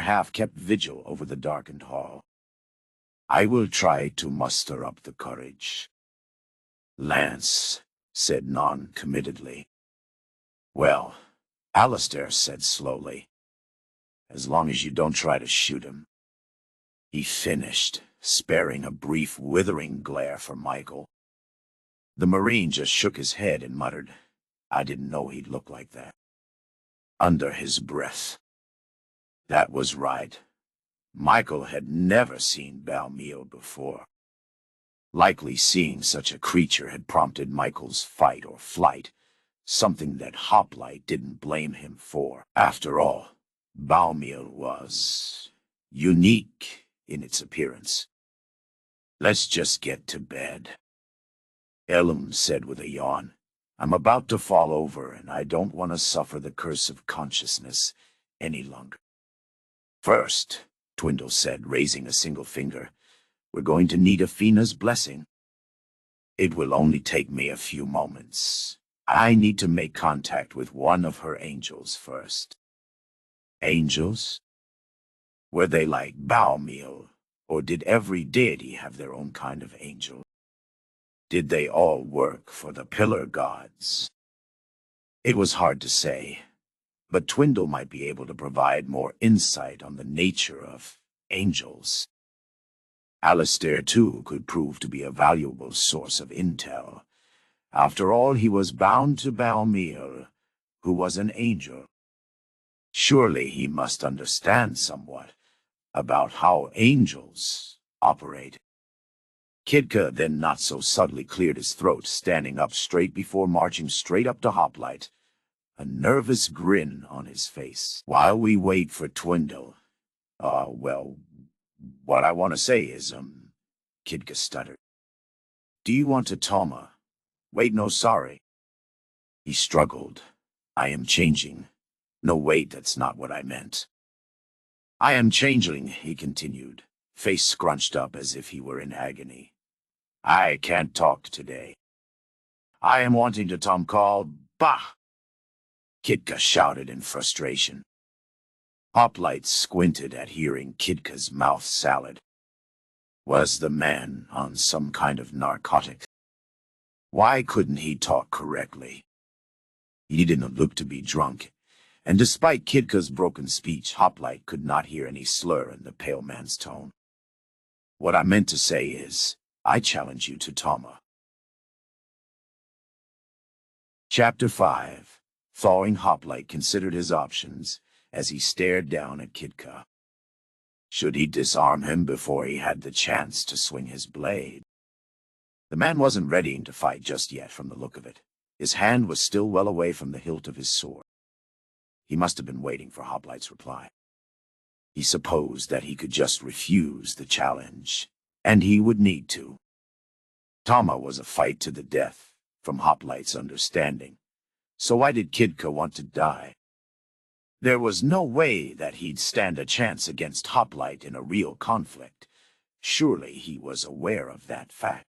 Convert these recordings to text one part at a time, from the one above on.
half kept vigil over the darkened hall. "I will try to muster up the courage." "Lance," said non-committedly. "Well," Alistair said slowly, "as long as you don't try to shoot him." He finished, sparing a brief, withering glare for Michael. The Marine just shook his head and muttered, "I didn't know he'd look like that," under his breath. That was right. Michael had never seen Balmiel before. Likely seeing such a creature had prompted Michael's fight or flight, something that Hoplite didn't blame him for. After all, Balmiel was unique in its appearance. "Let's just get to bed," Elam said with a yawn. "I'm about to fall over, and I don't want to suffer the curse of consciousness any longer." "First," Twindle said, raising a single finger, "we're going to need Athena's blessing." "It will only take me a few moments. I need to make contact with one of her angels first." "Angels? Were they like Balmiel, or did every deity have their own kind of angel? Did they all work for the Pillar Gods?" It was hard to say, but Twindle might be able to provide more insight on the nature of angels. Alistair, too, could prove to be a valuable source of intel. After all, he was bound to Balmiel, who was an angel. Surely he must understand somewhat about how angels operate. Kidka then not so subtly cleared his throat, standing up straight before marching straight up to Hoplite, a nervous grin on his face. "While we wait for Twindle, well, what I want to say is, Kidka stuttered. "Do you want to Toma? Wait, no, sorry." He struggled. "I am changing. No, wait, that's not what I meant." "I am changeling," he continued, face scrunched up as if he were in agony. "I can't talk today. I am wanting to Tom call, bah!" Kidka shouted in frustration. Hoplite squinted at hearing Kidka's mouth salad. Was the man on some kind of narcotic? Why couldn't he talk correctly? He didn't look to be drunk, and despite Kidka's broken speech, Hoplite could not hear any slur in the pale man's tone. "What I meant to say is, I challenge you to Toma." Chapter 5. Thawing Hoplite considered his options as he stared down at Kidka. Should he disarm him before he had the chance to swing his blade? The man wasn't readying to fight just yet from the look of it. His hand was still well away from the hilt of his sword. He must have been waiting for Hoplite's reply. He supposed that he could just refuse the challenge, and he would need to. Tama was a fight to the death, from Hoplite's understanding. So why did Kidka want to die? There was no way that he'd stand a chance against Hoplite in a real conflict. Surely he was aware of that fact.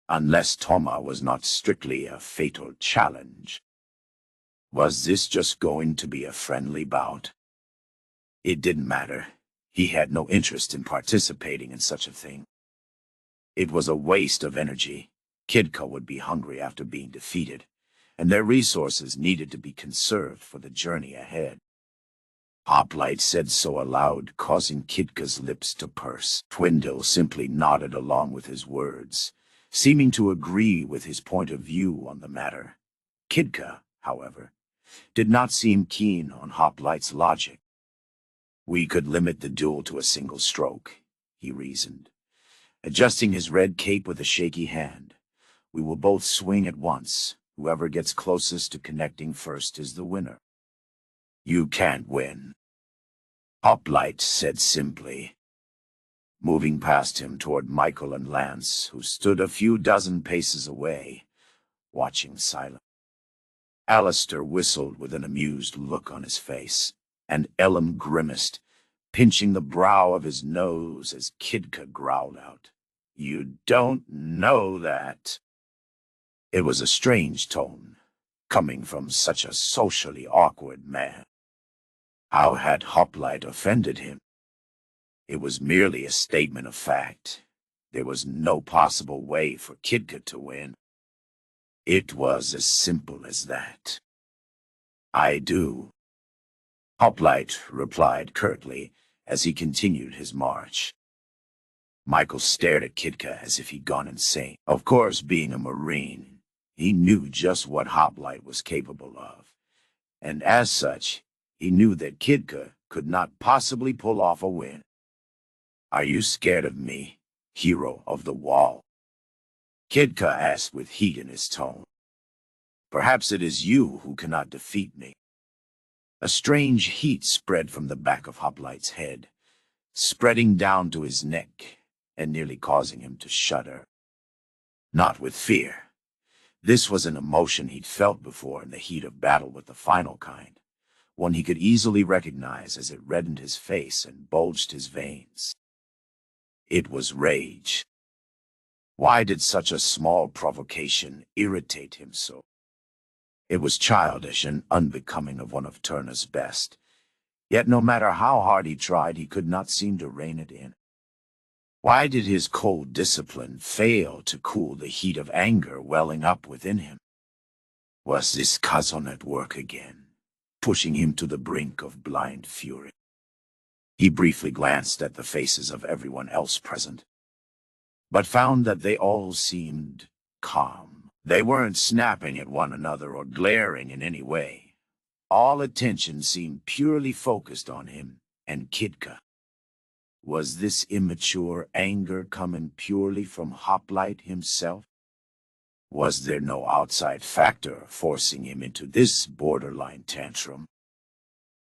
Unless Toma was not strictly a fatal challenge. Was this just going to be a friendly bout? It didn't matter. He had no interest in participating in such a thing. It was a waste of energy. Kidka would be hungry after being defeated, and their resources needed to be conserved for the journey ahead. Hoplite said so aloud, causing Kidka's lips to purse. Twindle simply nodded along with his words, seeming to agree with his point of view on the matter. Kidka, however, did not seem keen on Hoplite's logic. "We could limit the duel to a single stroke," he reasoned, adjusting his red cape with a shaky hand. "We will both swing at once. Whoever gets closest to connecting first is the winner." "You can't win," Hoplite said simply, moving past him toward Michael and Lance, who stood a few dozen paces away, watching silently. Alistair whistled with an amused look on his face, and Elam grimaced, pinching the brow of his nose as Kidka growled out, "You don't know that." It was a strange tone, coming from such a socially awkward man. How had Hoplite offended him? It was merely a statement of fact. There was no possible way for Kidka to win. It was as simple as that. I do, Hoplite replied curtly as he continued his march. Michael stared at Kidka as if he'd gone insane. Of course, being a Marine, he knew just what Hoplite was capable of, and as such, he knew that Kidka could not possibly pull off a win. Are you scared of me, hero of the wall? Kidka asked with heat in his tone. Perhaps it is you who cannot defeat me. A strange heat spread from the back of Hoplite's head, spreading down to his neck and nearly causing him to shudder. Not with fear. This was an emotion he'd felt before in the heat of battle with the final kind, one he could easily recognize as it reddened his face and bulged his veins. It was rage. Why did such a small provocation irritate him so? It was childish and unbecoming of one of Turner's best, yet no matter how hard he tried, he could not seem to rein it in. Why did his cold discipline fail to cool the heat of anger welling up within him? Was this Kazon at work again, pushing him to the brink of blind fury? He briefly glanced at the faces of everyone else present, but found that they all seemed calm. They weren't snapping at one another or glaring in any way. All attention seemed purely focused on him and Kidka. Was this immature anger coming purely from Hoplite himself? Was there no outside factor forcing him into this borderline tantrum?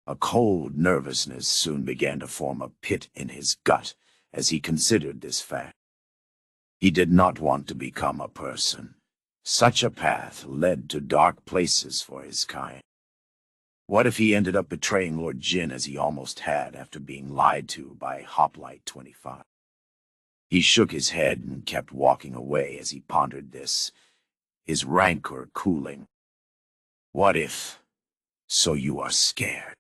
A cold nervousness soon began to form a pit in his gut as he considered this fact. He did not want to become a person. Such a path led to dark places for his kind. What if he ended up betraying Lord Jin as he almost had after being lied to by Hoplite 25? He shook his head and kept walking away as he pondered this, his rancor cooling. What if? So you are scared?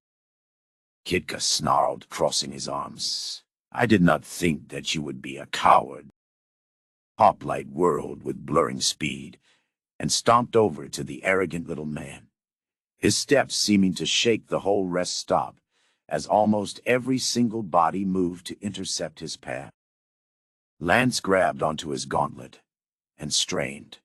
Kidka snarled, crossing his arms. I did not think that you would be a coward. Hoplite whirled with blurring speed and stomped over to the arrogant little man, his steps seeming to shake the whole rest stop as almost every single body moved to intercept his path. Lance grabbed onto his gauntlet and strained,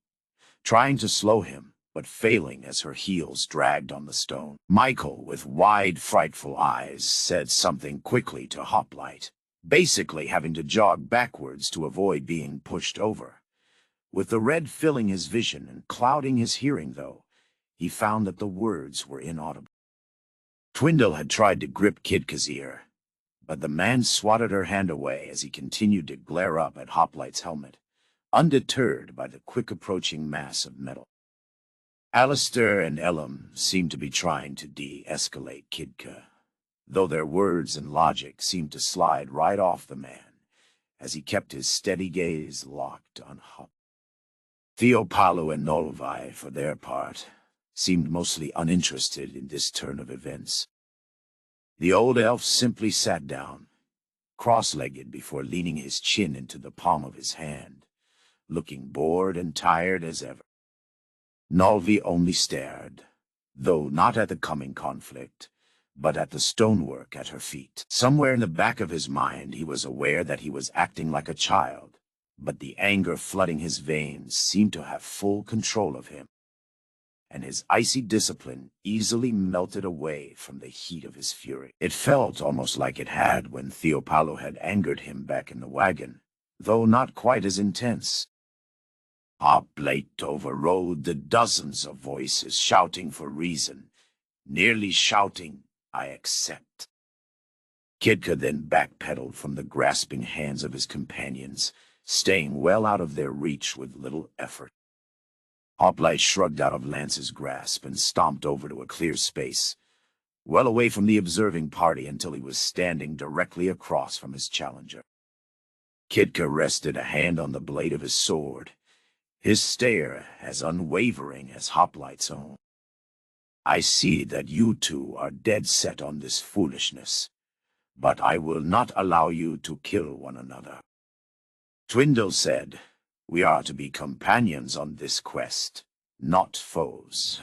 trying to slow him, but failing as her heels dragged on the stone. Michael, with wide, frightful eyes, said something quickly to Hoplite, basically having to jog backwards to avoid being pushed over. With the red filling his vision and clouding his hearing, though, he found that the words were inaudible. Twindle had tried to grip Kidka's ear, but the man swatted her hand away as he continued to glare up at Hoplite's helmet, undeterred by the quick-approaching mass of metal. Alistair and Elam seemed to be trying to de-escalate Kidka, though their words and logic seemed to slide right off the man as he kept his steady gaze locked on Hop. Theopalu and Nolvi, for their part, seemed mostly uninterested in this turn of events. The old elf simply sat down, cross-legged before leaning his chin into the palm of his hand, looking bored and tired as ever. Nolvi only stared, though not at the coming conflict, but at the stonework at her feet. Somewhere in the back of his mind he was aware that he was acting like a child, but the anger flooding his veins seemed to have full control of him, and his icy discipline easily melted away from the heat of his fury. It felt almost like it had when Theopalu had angered him back in the wagon, though not quite as intense. Hoplite overrode the dozens of voices shouting for reason, nearly shouting, I accept. Kidka then backpedaled from the grasping hands of his companions, staying well out of their reach with little effort. Hoplite shrugged out of Lance's grasp and stomped over to a clear space, well away from the observing party until he was standing directly across from his challenger. Kidka rested a hand on the blade of his sword, his stare as unwavering as Hoplite's own. I see that you two are dead set on this foolishness, but I will not allow you to kill one another. Twindle said, we are to be companions on this quest, not foes.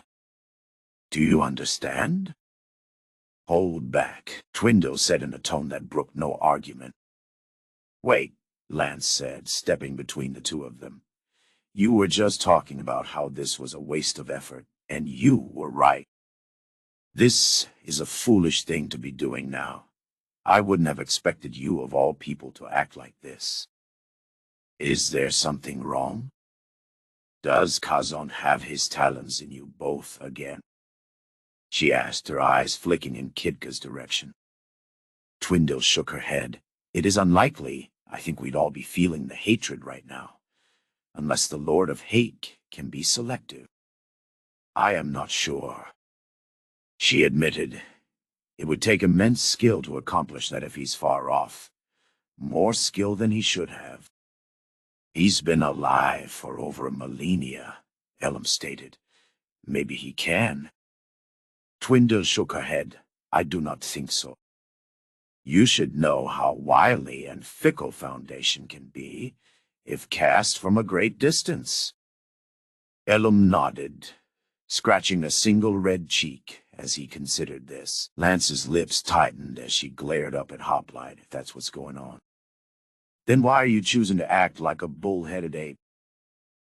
Do you understand? Hold back, Twindle said in a tone that brooked no argument. Wait, Lance said, stepping between the two of them. You were just talking about how this was a waste of effort, and you were right. This is a foolish thing to be doing now. I wouldn't have expected you of all people to act like this. Is there something wrong? Does Kazan have his talons in you both again? She asked, her eyes flicking in Kitka's direction. Twindle shook her head. It is unlikely. I think we'd all be feeling the hatred right now. Unless the Lord of Hate can be selective. I am not sure. She admitted, it would take immense skill to accomplish that if he's far off. More skill than he should have. He's been alive for over a millennia, Elam stated. Maybe he can. Twindle shook her head. I do not think so. You should know how wily and fickle Foundation can be, if cast from a great distance. Elam nodded, scratching a single red cheek as he considered this. Lance's lips tightened as she glared up at Hoplite, if that's what's going on. Then why are you choosing to act like a bull-headed ape?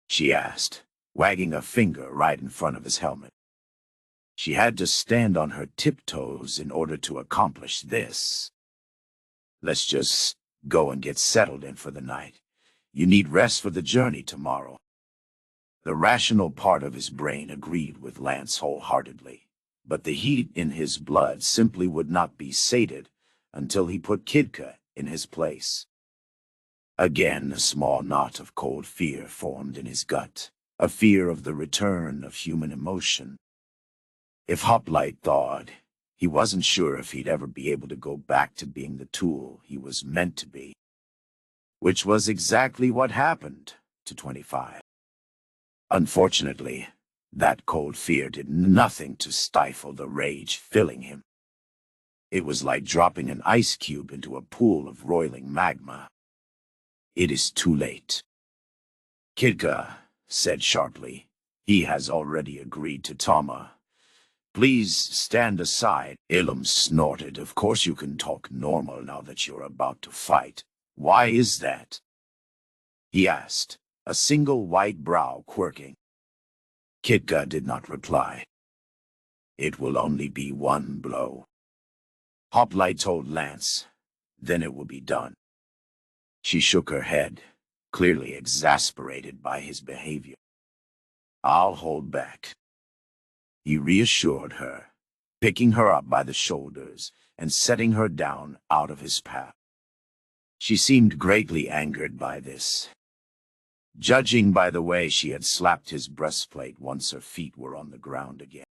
She asked, wagging a finger right in front of his helmet. She had to stand on her tiptoes in order to accomplish this. Let's just go and get settled in for the night. You need rest for the journey tomorrow. The rational part of his brain agreed with Lance wholeheartedly, but the heat in his blood simply would not be sated until he put Kitka in his place. Again, a small knot of cold fear formed in his gut, a fear of the return of human emotion. If Hoplite thawed, he wasn't sure if he'd ever be able to go back to being the tool he was meant to be. Which was exactly what happened to 25. Unfortunately, that cold fear did nothing to stifle the rage filling him. It was like dropping an ice cube into a pool of roiling magma. It is too late. Kitka said sharply. He has already agreed to Tama. Please stand aside. Elam snorted. Of course you can talk normal now that you're about to fight. Why is that? He asked, a single white brow quirking. Kitka did not reply. It will only be one blow. Hoplite told Lance. Then it will be done. She shook her head, clearly exasperated by his behavior. I'll hold back. He reassured her, picking her up by the shoulders and setting her down out of his path. She seemed greatly angered by this, judging by the way she had slapped his breastplate once her feet were on the ground again.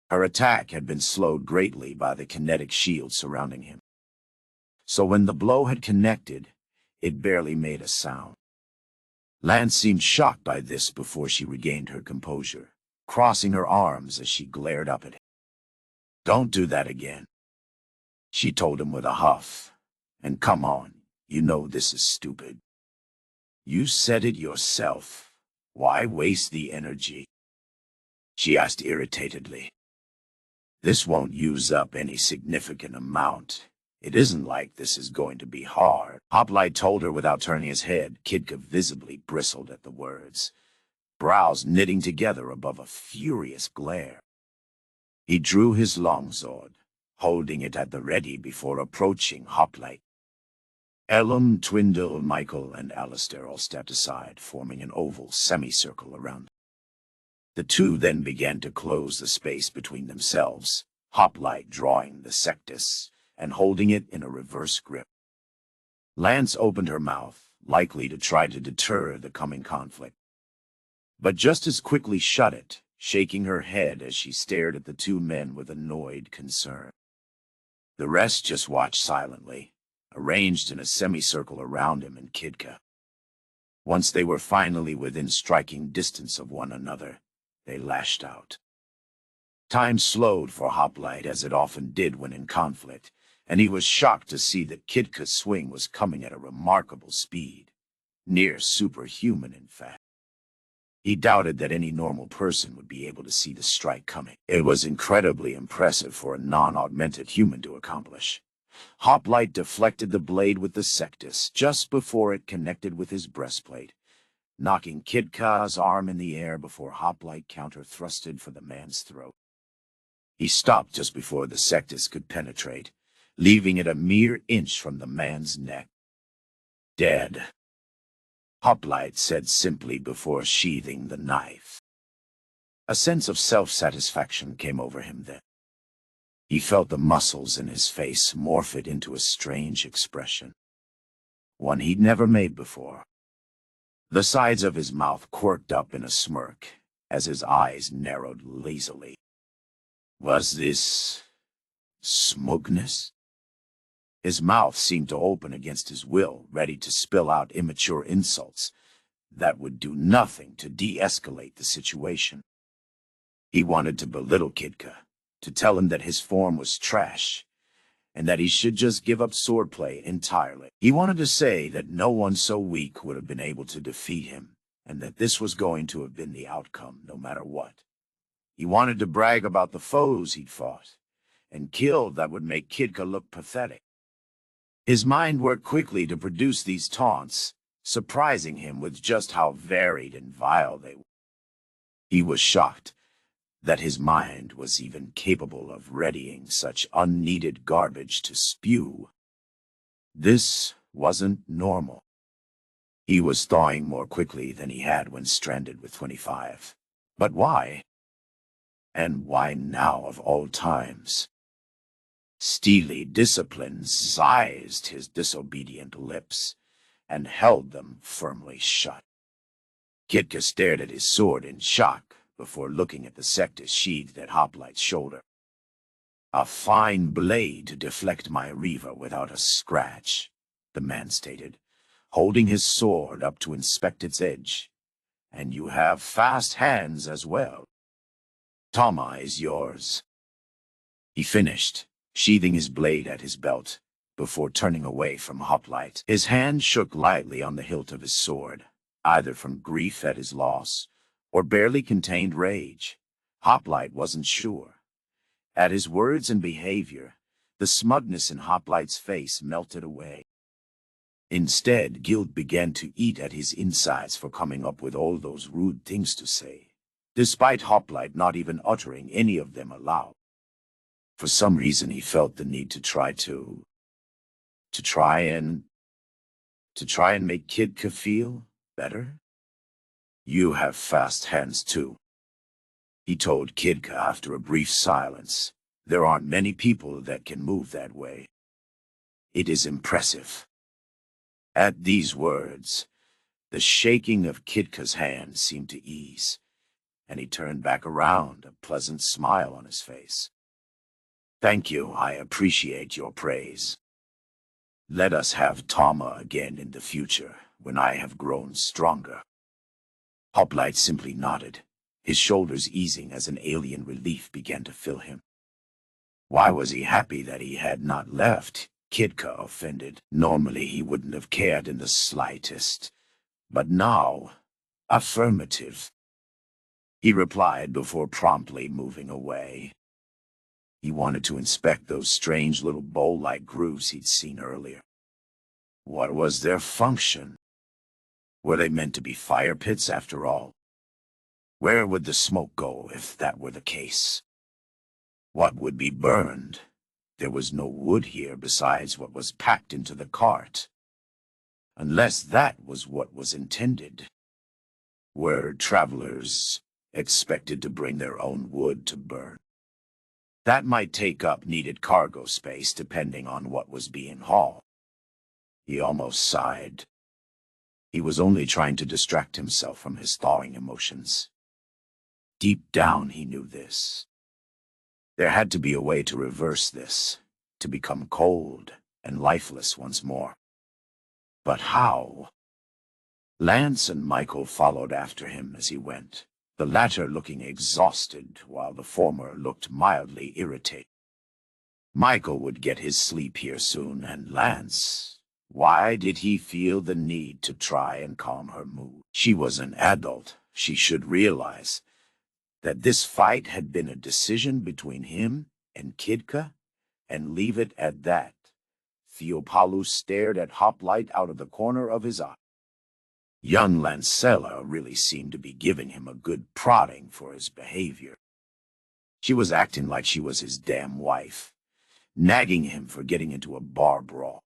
Her attack had been slowed greatly by the kinetic shield surrounding him. So when the blow had connected, it barely made a sound. Lance seemed shocked by this before she regained her composure, crossing her arms as she glared up at him. Don't do that again, she told him with a huff. And come on, you know this is stupid. You said it yourself. Why waste the energy? She asked irritatedly. This won't use up any significant amount. It isn't like this is going to be hard. Hoplite told her without turning his head. Kitka visibly bristled at the words, brows knitting together above a furious glare. He drew his longsword, holding it at the ready before approaching Hoplite. Elam, Twindle, Michael, and Alistair all stepped aside, forming an oval semicircle around them. The two then began to close the space between themselves, Hoplite drawing the Sectus and holding it in a reverse grip. Lance opened her mouth, likely to try to deter the coming conflict, but just as quickly shut it, shaking her head as she stared at the two men with annoyed concern. The rest just watched silently, arranged in a semicircle around him and Kitka. Once they were finally within striking distance of one another, they lashed out. Time slowed for Hoplite as it often did when in conflict, and he was shocked to see that Kitka's swing was coming at a remarkable speed, near superhuman in fact. He doubted that any normal person would be able to see the strike coming. It was incredibly impressive for a non-augmented human to accomplish. Hoplite deflected the blade with the Sectus just before it connected with his breastplate, knocking Kitka's arm in the air before Hoplite counter-thrusted for the man's throat. He stopped just before the Sectus could penetrate, leaving it a mere inch from the man's neck. Dead, Hoplite said simply before sheathing the knife. A sense of self-satisfaction came over him then. He felt the muscles in his face morph into a strange expression, one he'd never made before. The sides of his mouth quirked up in a smirk as his eyes narrowed lazily. Was this smugness? His mouth seemed to open against his will, ready to spill out immature insults that would do nothing to de-escalate the situation. He wanted to belittle Kitka, to tell him that his form was trash, and that he should just give up swordplay entirely. He wanted to say that no one so weak would have been able to defeat him, and that this was going to have been the outcome no matter what. He wanted to brag about the foes he'd fought and killed that would make Kitka look pathetic. His mind worked quickly to produce these taunts, surprising him with just how varied and vile they were. He was shocked that his mind was even capable of readying such unneeded garbage to spew. This wasn't normal. He was thawing more quickly than he had when stranded with 25. But why? And why now of all times? Steely discipline sized his disobedient lips and held them firmly shut. Kitka stared at his sword in shock before looking at the Sectus sheathed at Hoplite's shoulder. A fine blade to deflect my reaver without a scratch, the man stated, holding his sword up to inspect its edge. And you have fast hands as well. Tama is yours. He finished, sheathing his blade at his belt, before turning away from Hoplite. His hand shook lightly on the hilt of his sword, either from grief at his loss, or barely contained rage. Hoplite wasn't sure. At his words and behavior, the smugness in Hoplite's face melted away. Instead, guilt began to eat at his insides for coming up with all those rude things to say, despite Hoplite not even uttering any of them aloud. For some reason he felt the need to try and make Kitka feel better. You have fast hands too, he told Kitka after a brief silence. There aren't many people that can move that way. It is impressive. At these words, the shaking of Kitka's hand seemed to ease, and he turned back around, a pleasant smile on his face. Thank you, I appreciate your praise. Let us have Tama again in the future, when I have grown stronger. Hoplite simply nodded, his shoulders easing as an alien relief began to fill him. Why was he happy that he had not left? Kitka offended. Normally he wouldn't have cared in the slightest, but now, affirmative. He replied before promptly moving away. He wanted to inspect those strange little bowl-like grooves he'd seen earlier. What was their function? Were they meant to be fire pits after all? Where would the smoke go if that were the case? What would be burned? There was no wood here besides what was packed into the cart. Unless that was what was intended. Were travelers expected to bring their own wood to burn? That might take up needed cargo space depending on what was being hauled. He almost sighed. He was only trying to distract himself from his thawing emotions. Deep down he knew this. There had to be a way to reverse this, to become cold and lifeless once more. But how? Lance and Michael followed after him as he went, the latter looking exhausted while the former looked mildly irritated. Michael would get his sleep here soon, and Lance, why did he feel the need to try and calm her mood? She was an adult. She should realize that this fight had been a decision between him and Kidka, and leave it at that. Theopalu stared at Hoplite out of the corner of his eye. Young Lancella really seemed to be giving him a good prodding for his behavior. She was acting like she was his damn wife, nagging him for getting into a bar brawl.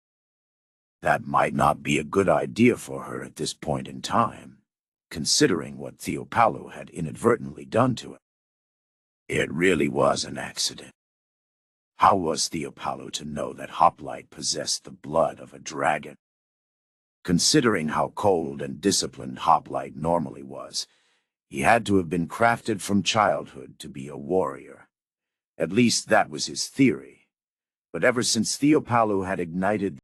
That might not be a good idea for her at this point in time, considering what Theopalu had inadvertently done to him. It really was an accident. How was Theopalu to know that Hoplite possessed the blood of a dragon? Considering how cold and disciplined Hoplite normally was, he had to have been crafted from childhood to be a warrior. At least that was his theory. But ever since Theopalu had ignited